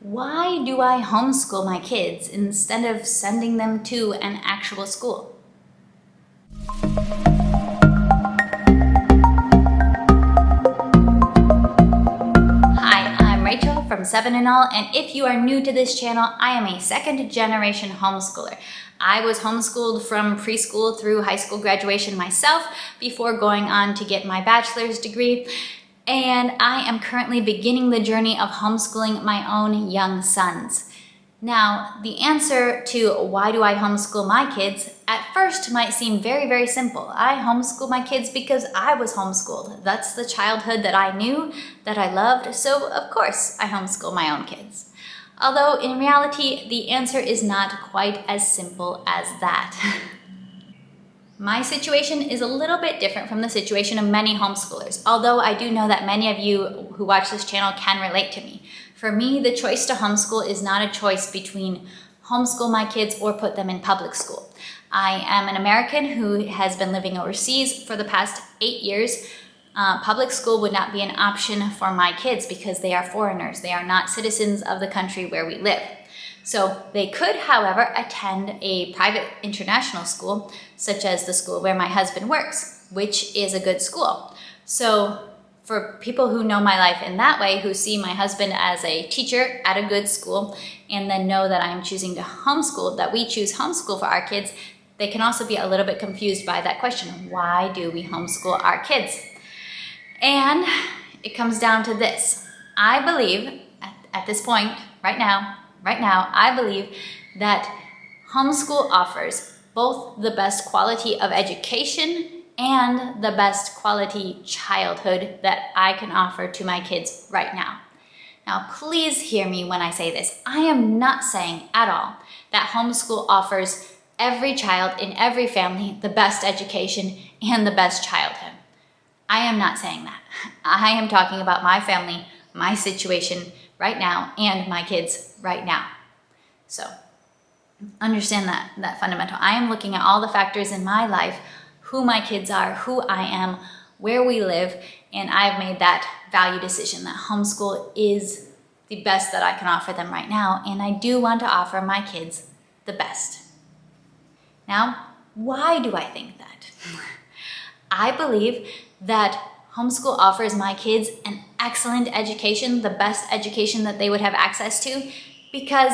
Why do I homeschool my kids instead of sending them to an actual school? Hi, I'm Rachel from 7 and All, and if you are new to this channel, I am a second-generation homeschooler. I was homeschooled from preschool through high school graduation myself before going on to get my bachelor's degree. And I am currently beginning the journey of homeschooling my own young sons. Now, the answer to why do I homeschool my kids at first might seem very, very simple. I homeschool my kids because I was homeschooled. That's the childhood that I knew, that I loved, so of course I homeschool my own kids. Although in reality, the answer is not quite as simple as that. My situation is a little bit different from the situation of many homeschoolers, although I do know that many of you who watch this channel can relate to me. For me, the choice to homeschool is not a choice between homeschool my kids or put them in public school. I am an American who has been living overseas for the past 8 years. Public school would not be an option for my kids because they are foreigners. They are not citizens of the country where we live. So they could, however, attend a private international school, such as the school where my husband works, which is a good school. So for people who know my life in that way, who see my husband as a teacher at a good school, and then know that I'm choosing to homeschool, that we choose homeschool for our kids, they can also be a little bit confused by that question. Why do we homeschool our kids? And it comes down to this. I believe at this point, right now, I believe that homeschool offers both the best quality of education and the best quality childhood that I can offer to my kids right now. Now, please hear me when I say this. I am not saying at all that homeschool offers every child in every family the best education and the best childhood. I am not saying that. I am talking about my family, my situation right now, and my kids right now. So understand that fundamental. I am looking at all the factors in my life, who my kids are, who I am, where we live, and I've made that value decision that homeschool is the best that I can offer them right now, and I do want to offer my kids the best. Now, why do I think that? I believe that homeschool offers my kids an excellent education, the best education that they would have access to, because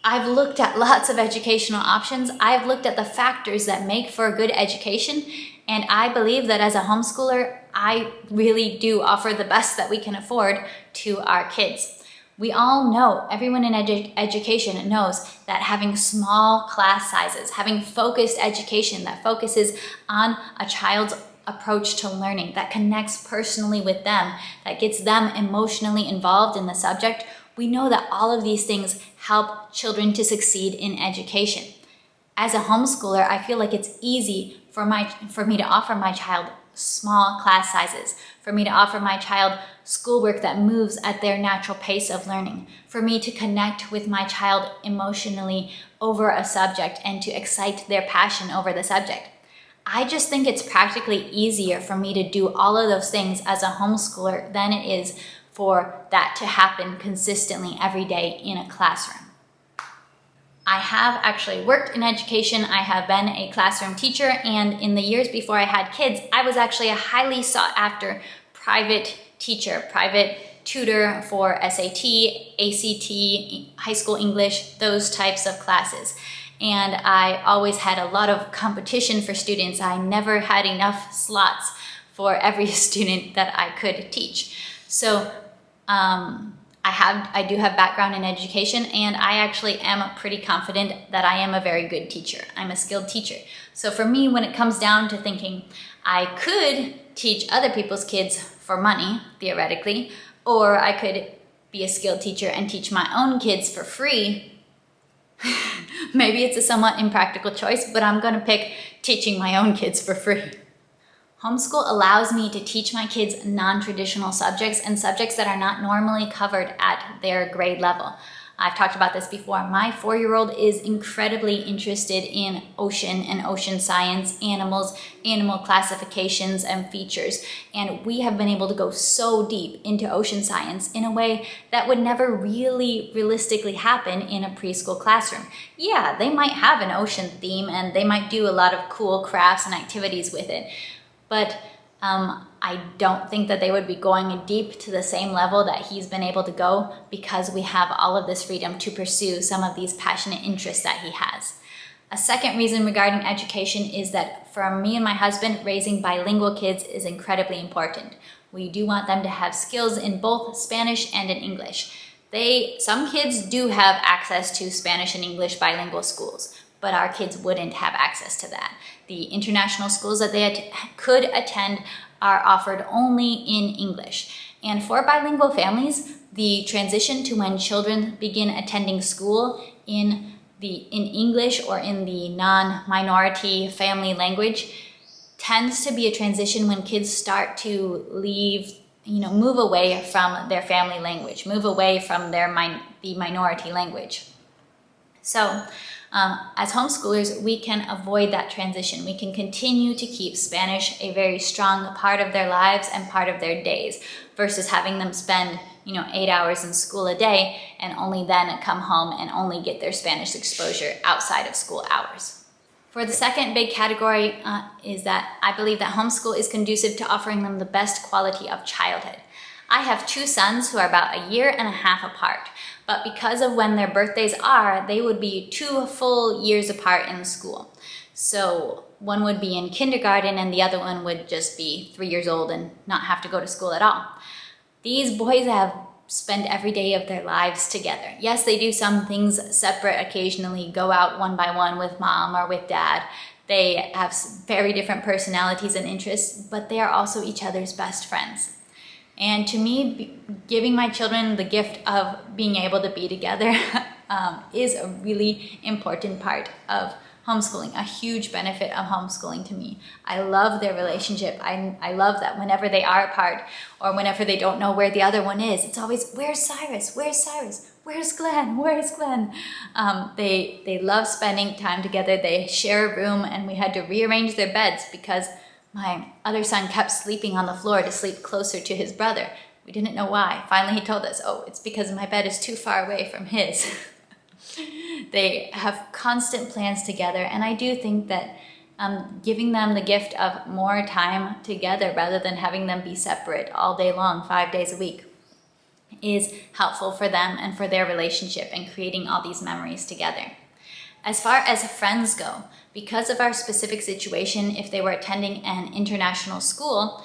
I've looked at lots of educational options. I've looked at the factors that make for a good education, and I believe that as a homeschooler, I really do offer the best that we can afford to our kids. We all know, everyone in education knows that having small class sizes, having focused education that focuses on a child's approach to learning, that connects personally with them, that gets them emotionally involved in the subject, we know that all of these things help children to succeed in education. As a homeschooler, I feel like it's easy for me to offer my child small class sizes, for me to offer my child schoolwork that moves at their natural pace of learning, for me to connect with my child emotionally over a subject and to excite their passion over the subject. I just think it's practically easier for me to do all of those things as a homeschooler than it is for that to happen consistently every day in a classroom. I have actually worked in education. I have been a classroom teacher, and in the years before I had kids, I was actually a highly sought after private teacher, private tutor for SAT, ACT, high school English, those types of classes. And I always had a lot of competition for students. I never had enough slots for every student that I could teach. So I do have background in education, and I actually am pretty confident that I am a very good teacher. I'm a skilled teacher. So for me, when it comes down to thinking, I could teach other people's kids for money, theoretically, or I could be a skilled teacher and teach my own kids for free. Maybe it's a somewhat impractical choice, but I'm going to pick teaching my own kids for free. Homeschool allows me to teach my kids non-traditional subjects and subjects that are not normally covered at their grade level. I've talked about this before. My 4-year-old is incredibly interested in ocean and ocean science, animals, animal classifications and features. And we have been able to go so deep into ocean science in a way that would never really realistically happen in a preschool classroom. Yeah, they might have an ocean theme and they might do a lot of cool crafts and activities with it, but I don't think that they would be going deep to the same level that he's been able to go, because we have all of this freedom to pursue some of these passionate interests that he has. A second reason regarding education is that for me and my husband, raising bilingual kids is incredibly important. We do want them to have skills in both Spanish and in English. Some kids do have access to Spanish and English bilingual schools, but our kids wouldn't have access to that. The international schools that they could attend are offered only in English. And for bilingual families, the transition to when children begin attending school in English or in the non-minority family language tends to be a transition when kids start to move away from their family language, move away from the minority language. So, as homeschoolers, we can avoid that transition. We can continue to keep Spanish a very strong part of their lives and part of their days, versus having them spend 8 hours in school a day and only then come home and only get their Spanish exposure outside of school hours. For the second big category is that I believe that homeschool is conducive to offering them the best quality of childhood. I have 2 sons who are about 1.5 years apart, but because of when their birthdays are, they would be 2 full years apart in school. So one would be in kindergarten and the other one would just be 3 years old and not have to go to school at all. These boys have spent every day of their lives together. Yes, they do some things separate occasionally, go out one by one with mom or with dad. They have very different personalities and interests, but they are also each other's best friends. And to me, giving my children the gift of being able to be together is a really important part of homeschooling, a huge benefit of homeschooling to me. I love their relationship. I love that whenever they are apart or whenever they don't know where the other one is, it's always, where's Cyrus? Where's Cyrus? Where's Glenn? Where's Glenn? They love spending time together. They share a room, and we had to rearrange their beds because my other son kept sleeping on the floor to sleep closer to his brother. We didn't know why. Finally, he told us, oh, it's because my bed is too far away from his. They have constant plans together, and I do think that giving them the gift of more time together rather than having them be separate all day long, 5 days a week, is helpful for them and for their relationship and creating all these memories together. As far as friends go, because of our specific situation, if they were attending an international school,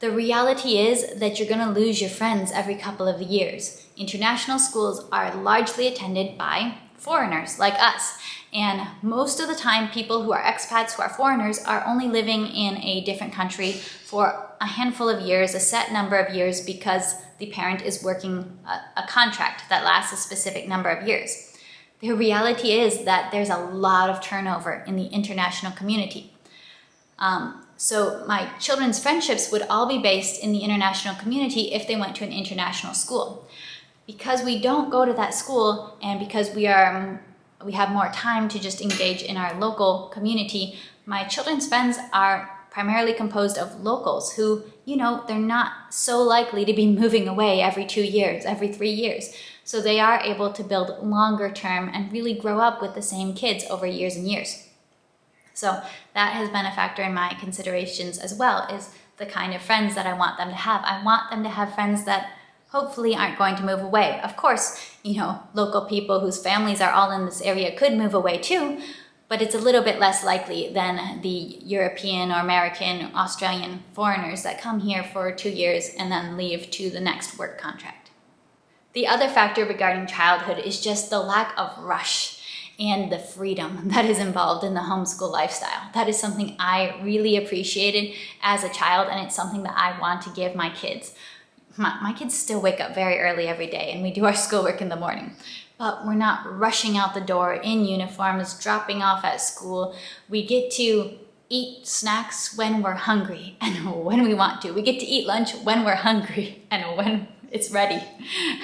the reality is that you're going to lose your friends every couple of years. International schools are largely attended by foreigners like us. And most of the time, people who are expats, who are foreigners, are only living in a different country for a handful of years, a set number of years, because the parent is working a contract that lasts a specific number of years. The reality is that there's a lot of turnover in the international community. So my children's friendships would all be based in the international community if they went to an international school. Because we don't go to that school, and because we have more time to just engage in our local community, my children's friends are primarily composed of locals who, they're not so likely to be moving away every 2 years, every 3 years. So they are able to build longer term and really grow up with the same kids over years and years. So that has been a factor in my considerations as well, is the kind of friends that I want them to have. I want them to have friends that hopefully aren't going to move away. Of course, local people whose families are all in this area could move away too, but it's a little bit less likely than the European or American, Australian foreigners that come here for 2 years and then leave to the next work contract. The other factor regarding childhood is just the lack of rush and the freedom that is involved in the homeschool lifestyle. That is something I really appreciated as a child, and it's something that I want to give my kids. My kids still wake up very early every day, and we do our schoolwork in the morning. But we're not rushing out the door in uniforms, dropping off at school. We get to eat snacks when we're hungry and when we want to. We get to eat lunch when we're hungry and when it's ready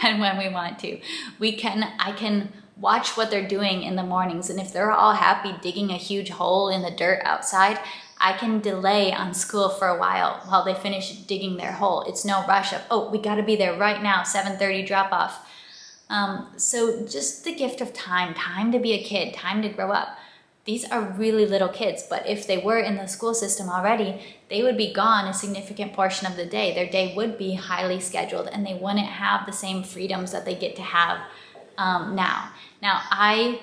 and when we want to. I can watch what they're doing in the mornings, and if they're all happy digging a huge hole in the dirt outside, I can delay on school for a while they finish digging their hole. It's no rush of, oh, we gotta be there right now, 7:30 drop off. So just the gift of time to be a kid, time to grow up. These are really little kids, but if they were in the school system already, they would be gone a significant portion of the day. Their day would be highly scheduled, and they wouldn't have the same freedoms that they get to have now. Now, I,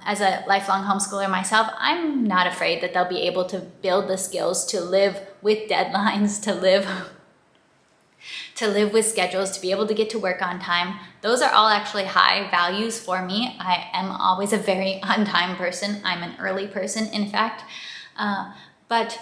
as a lifelong homeschooler myself, I'm not afraid that they'll be able to build the skills to live with deadlines, to live with schedules, to be able to get to work on time. Those are all actually high values for me. I am always a very on-time person. I'm an early person, in fact. But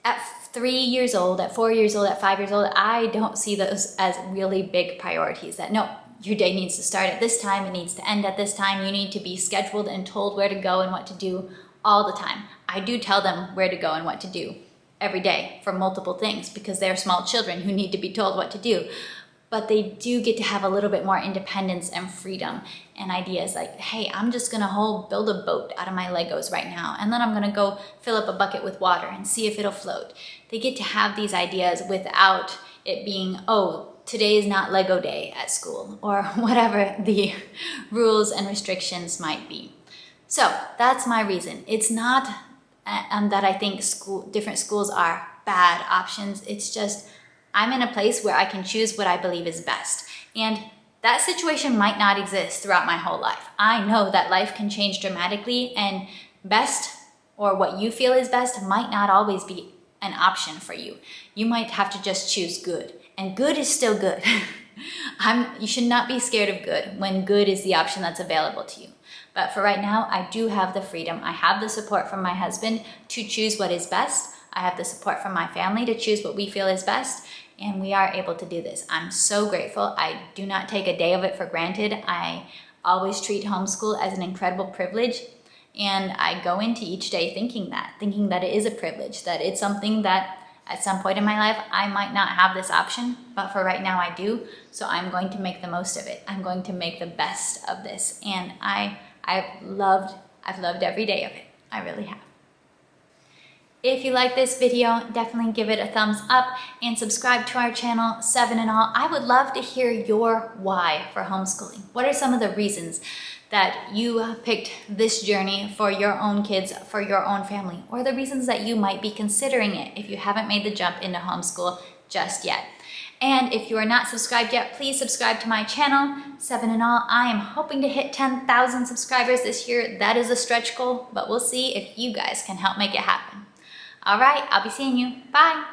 at 3 years old, at 4 years old, at 5 years old, I don't see those as really big priorities. That no, your day needs to start at this time, it needs to end at this time, you need to be scheduled and told where to go and what to do all the time. I do tell them where to go and what to do every day for multiple things because they're small children who need to be told what to do. But they do get to have a little bit more independence and freedom and ideas like, hey, I'm just gonna build a boat out of my Legos right now, and then I'm gonna go fill up a bucket with water and see if it'll float. They get to have these ideas without it being, oh, today is not Lego day at school, or whatever the rules and restrictions might be. So that's my reason. It's not that I think different schools are bad options. It's just I'm in a place where I can choose what I believe is best. And that situation might not exist throughout my whole life. I know that life can change dramatically, and best, or what you feel is best, might not always be an option for you. You might have to just choose good, and good is still good. You should not be scared of good when good is the option that's available to you. But for right now, I do have the freedom. I have the support from my husband to choose what is best. I have the support from my family to choose what we feel is best, and we are able to do this. I'm so grateful. I do not take a day of it for granted. I always treat homeschool as an incredible privilege, and I go into each day thinking that it is a privilege, that it's something that at some point in my life, I might not have this option, but for right now I do. So I'm going to make the most of it. I'm going to make the best of this. And I've loved every day of it. I really have. If you like this video, definitely give it a thumbs up and subscribe to our channel, 7 and All. I would love to hear your why for homeschooling. What are some of the reasons that you picked this journey for your own kids, for your own family, or the reasons that you might be considering it if you haven't made the jump into homeschool just yet? And if you are not subscribed yet, please subscribe to my channel, 7 and All. I am hoping to hit 10,000 subscribers this year. That is a stretch goal, but we'll see if you guys can help make it happen. All right, I'll be seeing you. Bye.